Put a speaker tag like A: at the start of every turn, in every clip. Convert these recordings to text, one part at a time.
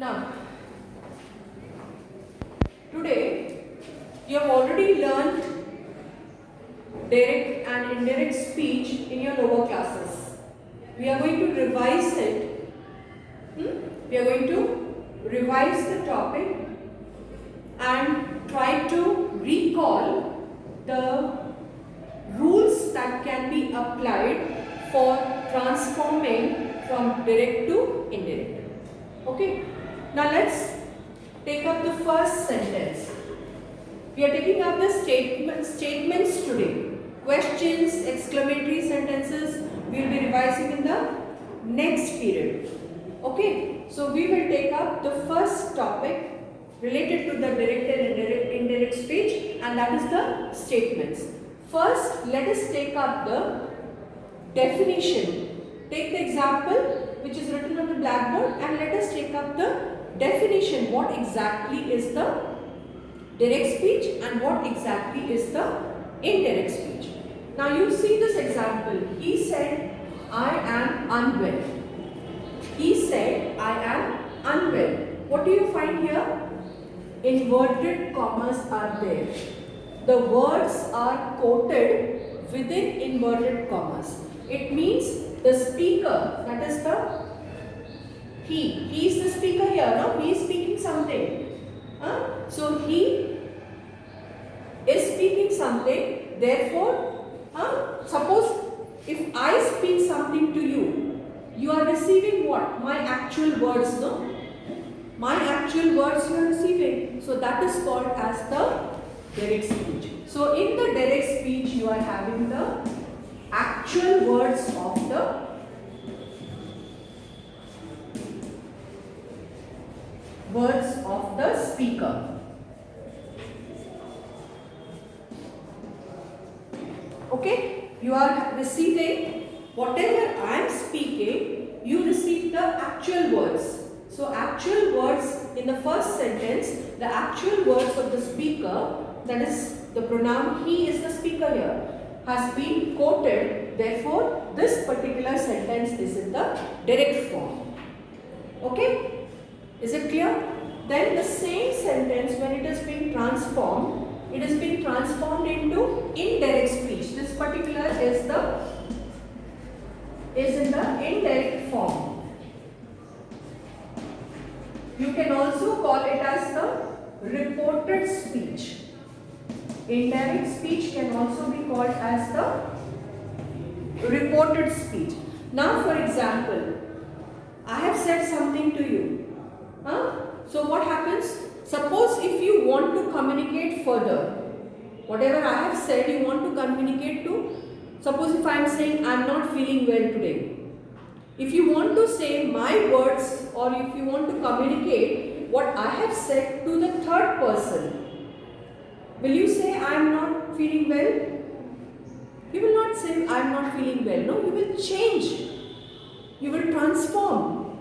A: Now, today you have already learned direct and indirect speech in your lower classes. We are going to revise it. We are going to revise the topic and try to recall the rules that can be applied for transforming from direct to indirect. Okay. Now let's take up the first sentence. We are taking up the statements today. Questions, exclamatory sentences we will be revising in the next period. Okay. So we will take up the first topic related to the direct and indirect speech, and that is the statements. First, let us take up the definition. Take the example which is written on the blackboard and let us take up the definition. What exactly is the direct speech and what exactly is the indirect speech? Now you see this example. He said, I am unwell. He said, I am unwell. What do you find here? Inverted commas are there. The words are quoted within inverted commas. It means the speaker, that is the he is the speaker here, no? He is speaking something. So he is speaking something, therefore, suppose if I speak something to you, you are receiving what? My actual words, no? My actual words you are receiving. So that is called as the direct speech. So in the direct speech you are having the actual words of the speaker. Okay, you are receiving whatever I am speaking, you receive the actual words. So actual words in the first sentence, the actual words of the speaker, that is the pronoun he is the speaker here, has been quoted. Therefore, this particular sentence is in the direct form. Okay? Is it clear? Then the same sentence, when it is being transformed, it is being transformed into indirect speech. This particular is in the indirect form. You can also call it as the reported speech. Indirect speech can also be called as the reported speech. Now, for example, I have said something to you. So what happens? Suppose if you want to communicate further, whatever I have said you want to communicate to, suppose if I am saying I am not feeling well today. If you want to say my words or if you want to communicate what I have said to the third person, will you say I am not feeling well? You will not say I am not feeling well. No, you will change. You will transform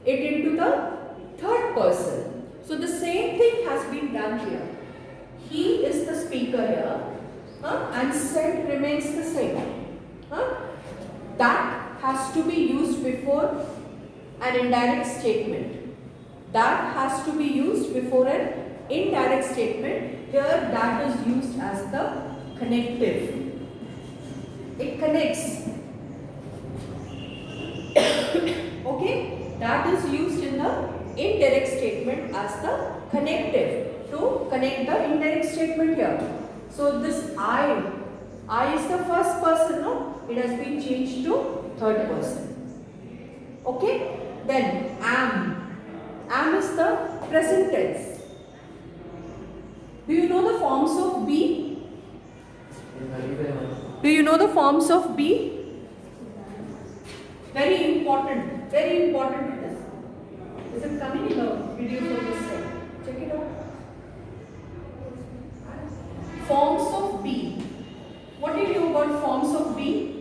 A: it into the third person. So the same thing has been done here. He is the speaker here and said remains the same. That has to be used before an indirect statement. That has to be used before an indirect statement. Here that is used as the connective. It connects. Okay? That is used in the indirect statement as the connective to connect the indirect statement here. So this I is the first person, no? It has been changed to third person. Okay? Then am. Am is the present tense. Do you know the forms of be? Do you know the forms of be? Very important. Very important it is. Is it coming in the video for this side? Check it out. Forms of be. What do you know about forms of be?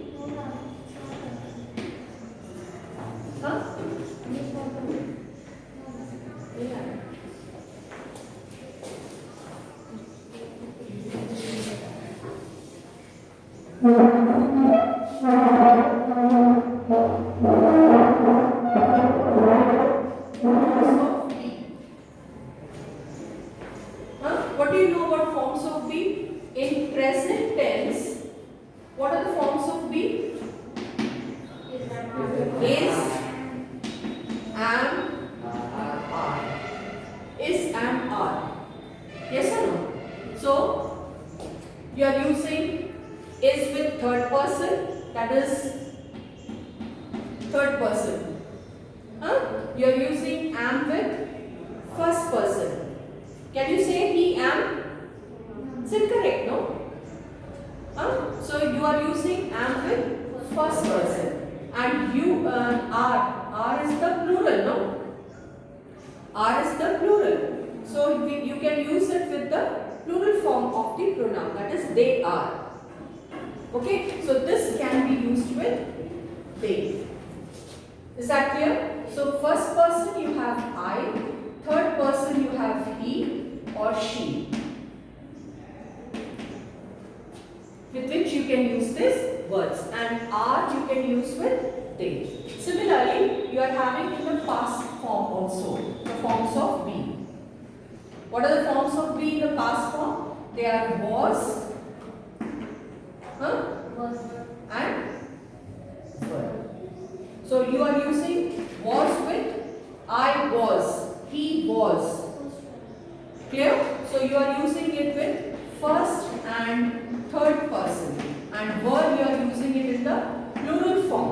A: you are using is with third person, that is third person. You are using am with first person. Can you say he am? It's incorrect, no? So you are using am with first person, and you are is the plural, no? Are is the plural. So you can use it with the plural form of the pronoun, that is they are. Okay, so this can be used with they. Is that clear? So first person you have I, third person you have he or she, with which you can use these words, and are you can use with they. Similarly, you are having in the past form also the forms of be. What are the forms of be in the past form? They are was, and were. So you are using was with I was, he was. Clear? So you are using it with first and third person, and were you are using it in the plural form.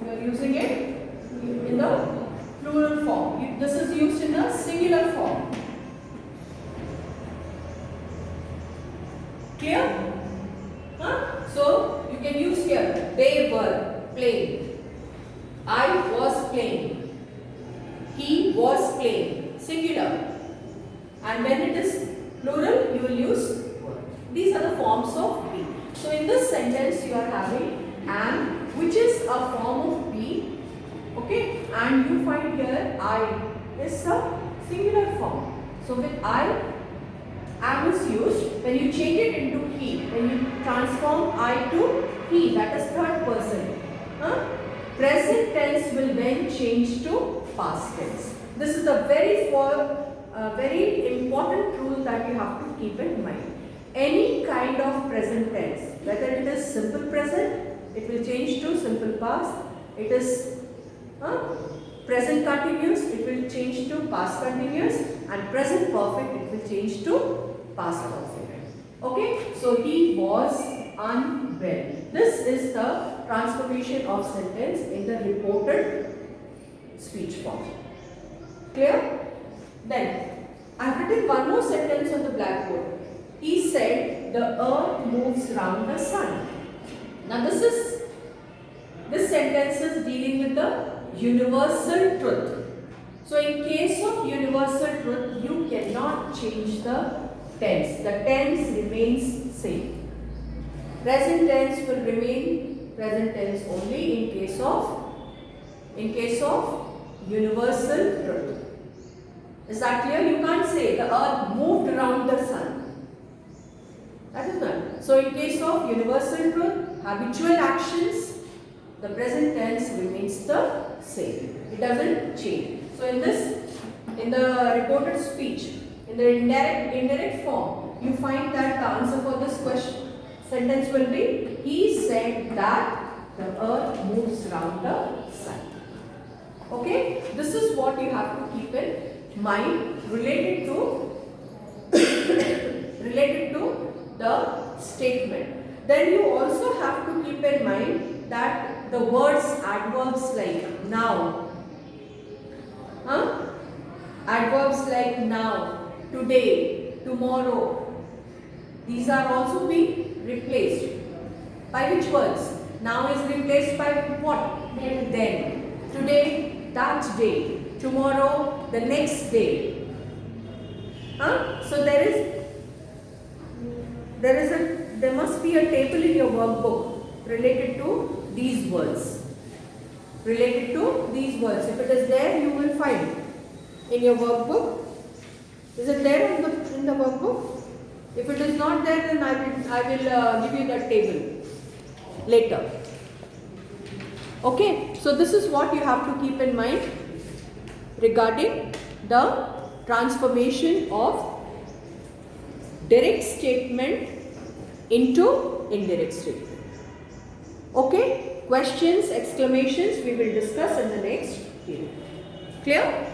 A: You are using it in the plural form. This is used in the singular form. Clear? So you can use here they were playing, I was playing, he was playing, singular, and when it is plural you will use were. These are the forms of be. So in this sentence you are having am, which is a form of be, okay, and you find here I is a singular form. So with I, am is used. When you change it into he, when you transform I to he, that is third person, present tense will then change to past tense. This is a very important rule that you have to keep in mind. Any kind of present tense, whether it is simple present, it will change to simple past. It is present continuous, it will change to past continuous, and present perfect, it will change to past perfect. Okay, so he was unwell. This is the transformation of sentence in the reported speech form. Clear? Then I have written one more sentence on the blackboard. He said the earth moves round the sun. Now this sentence is dealing with the universal truth. So in case of universal truth, you cannot change the tense. The tense remains same. Present tense will remain present tense only in case of universal truth. Is that clear? You can't say the earth moved around the sun. That is not. So in case of universal truth, habitual actions, the present tense remains the same. It doesn't change. So in the reported speech, in the indirect form, you find that the answer for this question sentence will be, he said that the earth moves around the sun. Okay, this is what you have to keep in mind related to the statement. Then you also have to keep in mind that the words adverbs like now, adverbs like now, today, tomorrow, these are also being replaced by which words? Now is replaced by what? Then. Today, that day. Tomorrow, the next day. So there must be a table in your workbook related to these words. Related to these words. If it is there, you will find in your workbook. Is it there in the workbook? If it is not there, then I will give you that table later. Okay, so this is what you have to keep in mind regarding the transformation of direct statement into indirect statement. Okay, questions, exclamations we will discuss in the next period. Clear?